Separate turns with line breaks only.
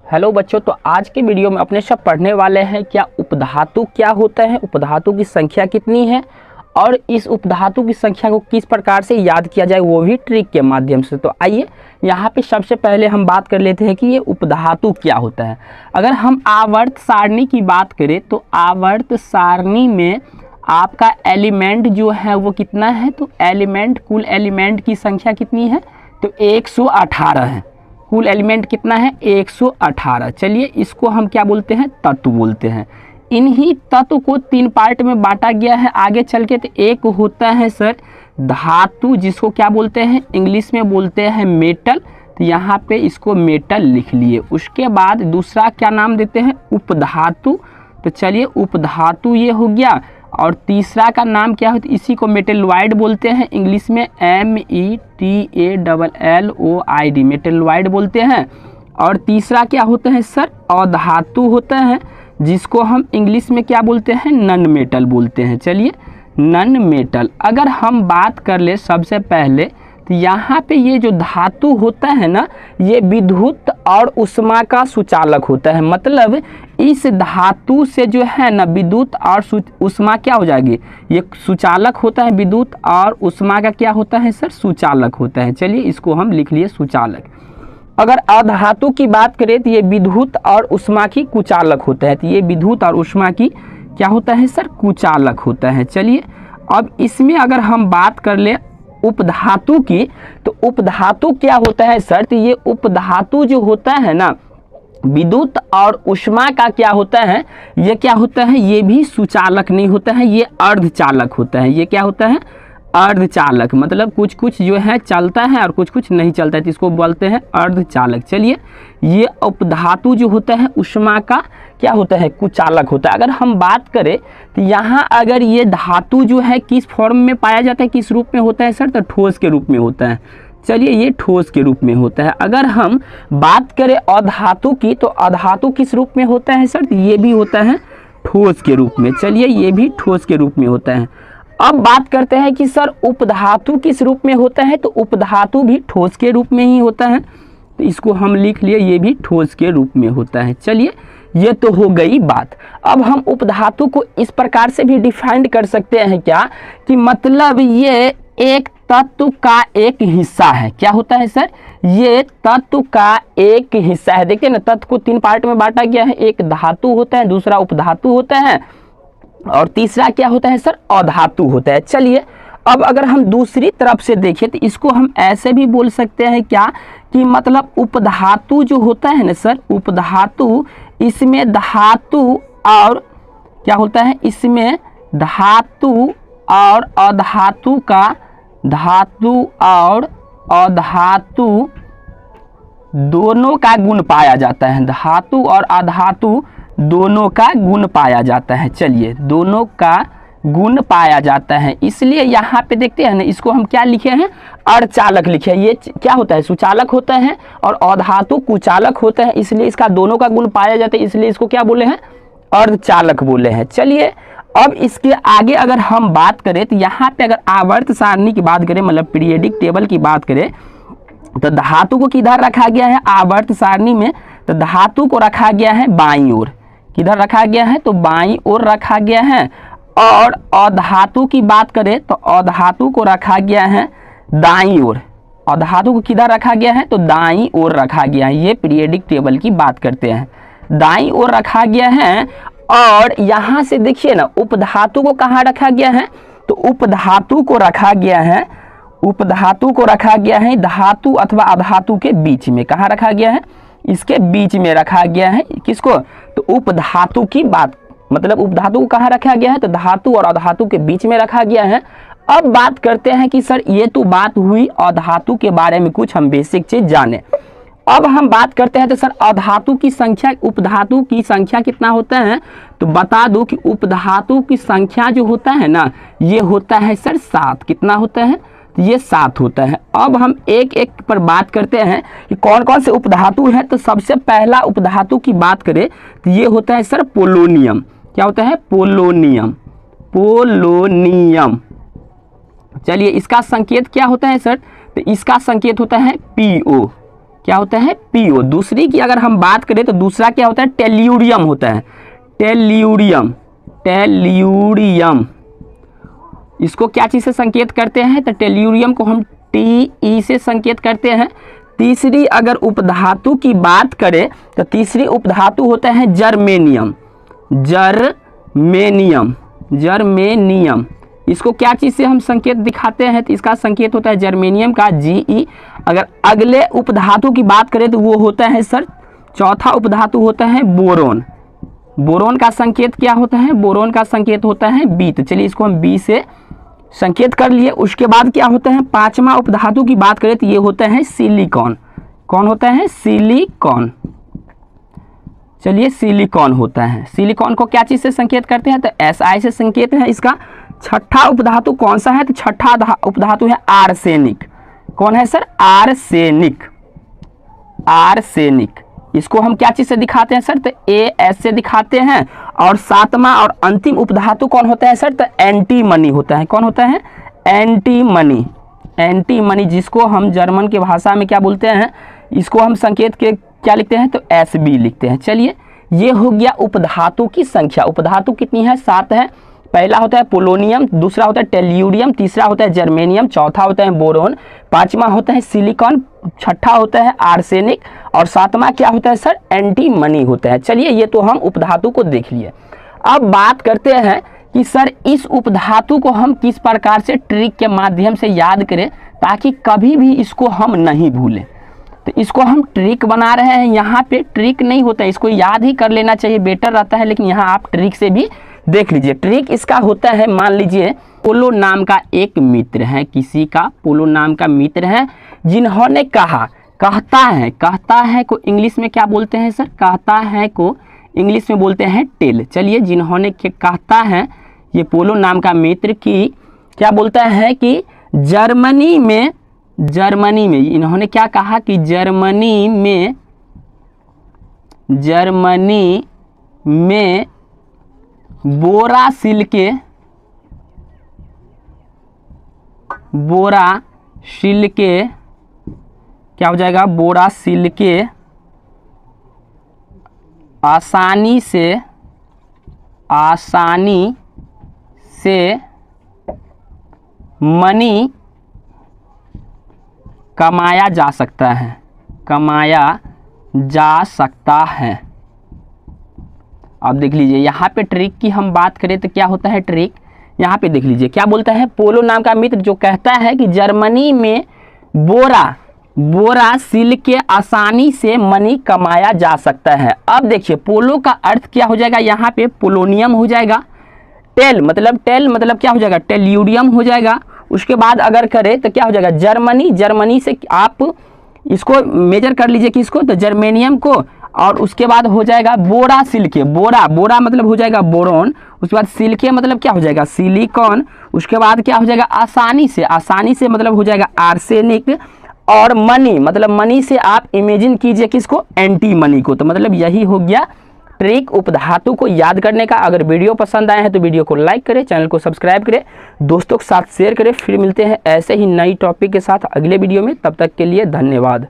Hello बच्चों, तो आज के वीडियो में अपने सब पढ़ने वाले हैं क्या उपधातु क्या होता है, उपधातु की संख्या कितनी है और इस उपधातु की संख्या को किस प्रकार से याद किया जाए, वो भी ट्रिक के माध्यम से। तो आइए यहाँ पे सबसे पहले हम बात कर लेते हैं कि ये उपधातु क्या होता है। अगर हम आवर्त सारणी की बात करें तो आवर्त सारणी में आपका एलिमेंट जो है वो कितना है, तो कुल एलिमेंट की संख्या कितनी है, तो 118 है। कुल एलिमेंट कितना है, 118। चलिए इसको हम क्या बोलते हैं, तत्व बोलते हैं। इन्हीं तत्व को 3 पार्ट में बांटा गया है आगे चल के। तो एक होता है सर धातु, जिसको क्या बोलते हैं, इंग्लिश में बोलते हैं मेटल। तो यहाँ पे इसको मेटल लिख लिए। उसके बाद दूसरा क्या नाम देते हैं, उपधातु। तो चलिए उपधातु ये हो गया। और तीसरा का नाम क्या होता है, इसी को मेटलॉइड बोलते हैं, इंग्लिश में METALLOID मेटलॉइड बोलते हैं। और तीसरा क्या होता है सर, अधातु होता है, जिसको हम इंग्लिश में क्या बोलते हैं, नन मेटल बोलते हैं। चलिए नन मेटल अगर हम बात कर ले सबसे पहले, तो यहाँ पे ये जो धातु होता है ना, ये विद्युत और उष्मा का सुचालक होता है। मतलब इस धातु से जो है ना विद्युत और उष्मा क्या हो जाएगी, ये सुचालक होता है। विद्युत और उष्मा का क्या होता है सर, सुचालक होता है। चलिए इसको हम लिख लिए सुचालक। अगर अधातु की बात करें तो ये विद्युत और उष्मा की कुचालक होता है। तो ये विद्युत और उष्मा की क्या होता है सर, कुचालक होता है। चलिए अब इसमें अगर हम बात कर ले उपधातु की, तो उपधातु क्या होता है सर, तो ये उपधातु जो होता है ना विद्युत और उष्मा का क्या होता है, ये क्या होता है, ये भी सुचालक नहीं होता है, ये अर्धचालक होता है। ये क्या होता है, अर्धचालक। मतलब कुछ कुछ जो है चलता है और कुछ कुछ नहीं चलता है, तो इसको बोलते हैं अर्धचालक। चलिए ये उपधातु जो होता है उष्मा का क्या होता है, कुचालक होता है। अगर हम बात करें तो यहाँ अगर ये धातु जो है किस फॉर्म में पाया जाता है, किस रूप में होता है सर, तो ठोस के रूप में होता है। चलिए ये ठोस के रूप में होता है। अगर हम बात करें अधातु की, तो अधातु किस रूप में होता है सर, तो ये भी होता है ठोस के रूप में। चलिए ये भी ठोस के रूप में होता है। अब बात करते हैं कि सर उपधातु किस रूप में होता है, तो उपधातु भी ठोस के रूप में ही होता है। तो इसको हम लिख लिए, ये भी ठोस के रूप में होता है। चलिए ये तो हो गई बात। अब हम उपधातु को इस प्रकार से भी डिफाइन कर सकते हैं क्या, कि मतलब ये एक तत्व का एक हिस्सा है। क्या होता है सर, ये तत्व का एक हिस्सा है। देखिए ना, तत्व को 3 पार्ट में बांटा गया है। एक धातु होता है, दूसरा उपधातु होता है, और तीसरा क्या होता है सर, अधातु होता है। चलिए अब अगर हम दूसरी तरफ से देखें तो इसको हम ऐसे भी बोल सकते हैं क्या, कि मतलब उपधातु जो होता है ना सर, उपधातु इसमें धातु और क्या होता है, इसमें धातु और अधातु का, धातु और अधातु दोनों का गुण पाया जाता है। धातु और अधातु दोनों का गुण पाया जाता है। चलिए दोनों का गुण पाया जाता है, इसलिए यहाँ पे देखते हैं ना, इसको हम क्या लिखे हैं, अर्धचालक लिखे हैं। ये क्या होता है, सुचालक होता है, और अधातु कुचालक होता है, इसलिए इसका दोनों का गुण पाया जाता है, इसलिए इसको क्या बोले हैं, अर्धचालक बोले हैं। चलिए अब इसके आगे अगर हम बात करें तो यहाँ पे अगर आवर्त सारणी की बात करें, मतलब पीरियडिक टेबल की बात करें, तो धातु को किधर रखा गया है आवर्त सारणी में, तो धातु को रखा गया है बाईं ओर। किधर रखा गया है, तो बाईं ओर रखा गया है। और अधातु की बात करें तो अधातु को रखा गया है दाईं ओर। अधातु को किधर रखा गया है, तो दाईं ओर रखा गया है। ये पीरियडिक टेबल की बात करते हैं, दाईं ओर रखा गया है। और यहाँ से देखिए ना, उपधातु को कहाँ रखा गया है, तो उपधातु को रखा गया है, उपधातु को रखा गया है धातु अथवा अधातु के बीच में। कहाँ रखा गया है, इसके बीच में रखा गया है। किसको, तो उपधातु की बात, मतलब उपधातु को कहाँ रखा गया है, तो धातु और अधातु के बीच में रखा गया है। अब बात करते हैं कि सर ये तो बात हुई अधातु के बारे में, कुछ हम बेसिक चीज जाने। अब हम बात करते हैं तो सर अधातु की संख्या, उपधातु की संख्या कितना होता है, तो बता दो कि उपधातु की संख्या जो होता है ना, ये होता है सर 7। कितना होता है, तो ये 7 होता है। अब हम एक एक पर बात करते हैं कि कौन कौन से उपधातु हैं। तो सबसे पहला उपधातु की बात करें तो ये होता है सर पोलोनियम। क्या होता है, पोलोनियम, पोलोनियम। चलिए इसका संकेत क्या होता है सर, तो इसका संकेत होता है PO। क्या होता है PO। दूसरी की अगर हम बात करें तो दूसरा क्या होता है टेल्यूरियम होता है, टेल्यूरियम, टेल्यूरियम। इसको क्या चीज़ से संकेत करते हैं तो टेल्यूरियम को हम TE से संकेत करते हैं। तीसरी अगर उपधातु की बात करें तो तीसरी उपधातु होता है जर्मेनियम, जर्मेनियम, जर्मेनियम। इसको क्या चीज़ से हम संकेत दिखाते हैं तो इसका संकेत होता है जर्मेनियम का GE। अगर अगले उपधातु की बात करें तो वो होता है सर चौथा उपधातु होता है बोरोन। बोरोन का संकेत क्या होता है, बोरोन का संकेत होता है B। तो चलिए इसको हम B से संकेत कर लिए। उसके बाद क्या होता है पांचवा उपधातु की बात करें तो ये होता है सिलिकॉन। कौन होता है सिलिकॉन। चलिए सिलिकॉन होता है। सिलिकॉन को क्या चीज़ से संकेत करते हैं तो SI से संकेत है इसका। छठा उपधातु कौन सा है तो छठा उपधातु है आर्सेनिक। कौन है सर आर्सेनिक, आर्सेनिक। इसको हम क्या चीज़ से दिखाते हैं सर तो AS से दिखाते हैं। और सातवां और अंतिम उपधातु कौन होता है सर तो एंटीमनी होता है। कौन होता है एंटीमनी, एंटीमनी, जिसको हम जर्मन की भाषा में क्या बोलते हैं, इसको हम संकेत के क्या लिखते हैं तो SB लिखते हैं। चलिए ये हो गया उपधातु की संख्या। उपधातु कितनी है 7 है। पहला होता है पोलोनियम, दूसरा होता है टेल्यूरियम, तीसरा होता है जर्मेनियम, चौथा होता है बोरोन, पांचवा होता है सिलिकॉन, छठा होता है आर्सेनिक और सातवां क्या होता है सर एंटीमनी होता है। चलिए ये तो हम उपधातु को देख लिए। अब बात करते हैं कि सर इस उपधातु को हम किस प्रकार से ट्रिक के माध्यम से याद करें ताकि कभी भी इसको हम नहीं भूलें। तो इसको हम ट्रिक बना रहे हैं। यहाँ पे ट्रिक नहीं होता है, इसको याद ही कर लेना चाहिए, बेटर रहता है, लेकिन यहाँ आप ट्रिक से भी देख लीजिए। ट्रिक इसका होता है, मान लीजिए पोलो नाम का एक मित्र है, किसी का पोलो नाम का मित्र है, जिन्होंने कहा, कहता है को इंग्लिश में क्या बोलते हैं सर, कहता है को इंग्लिश में बोलते हैं टेल। चलिए जिन्होंने कहता है ये पोलो नाम का मित्र की क्या बोलता है कि जर्मनी में इन्होंने क्या कहा कि जर्मनी में बोरा सिल्के क्या हो जाएगा, बोरा सिल्के आसानी से मनी कमाया जा सकता है। अब देख लीजिए यहाँ पे ट्रिक की हम बात करें तो क्या होता है ट्रिक, यहाँ पे देख लीजिए क्या बोलता है, पोलो नाम का मित्र जो कहता है कि जर्मनी में बोरा सिल्क के आसानी से मनी कमाया जा सकता है। अब देखिए पोलो का अर्थ क्या हो जाएगा, यहाँ पे पोलोनियम हो जाएगा, टेल मतलब क्या हो जाएगा, टेल्यूरियम हो जाएगा। उसके बाद अगर करें तो क्या हो जाएगा, जर्मनी से आप इसको मेजर कर लीजिए किसको तो जर्मेनियम को, और उसके बाद हो जाएगा बोरा सिल्के, बोरा मतलब हो जाएगा बोरोन, उसके बाद सिल्के मतलब क्या हो जाएगा सिलिकॉन, उसके बाद क्या हो जाएगा आसानी से मतलब हो जाएगा आर्सेनिक, और मनी से आप इमेजिन कीजिए किसको, एंटीमनी को। तो मतलब यही हो गया ट्रिक उपधातु को याद करने का। अगर वीडियो पसंद आए हैं तो वीडियो को लाइक करें, चैनल को सब्सक्राइब करें, दोस्तों के साथ शेयर करें। फिर मिलते हैं ऐसे ही नई टॉपिक के साथ अगले वीडियो में, तब तक के लिए धन्यवाद।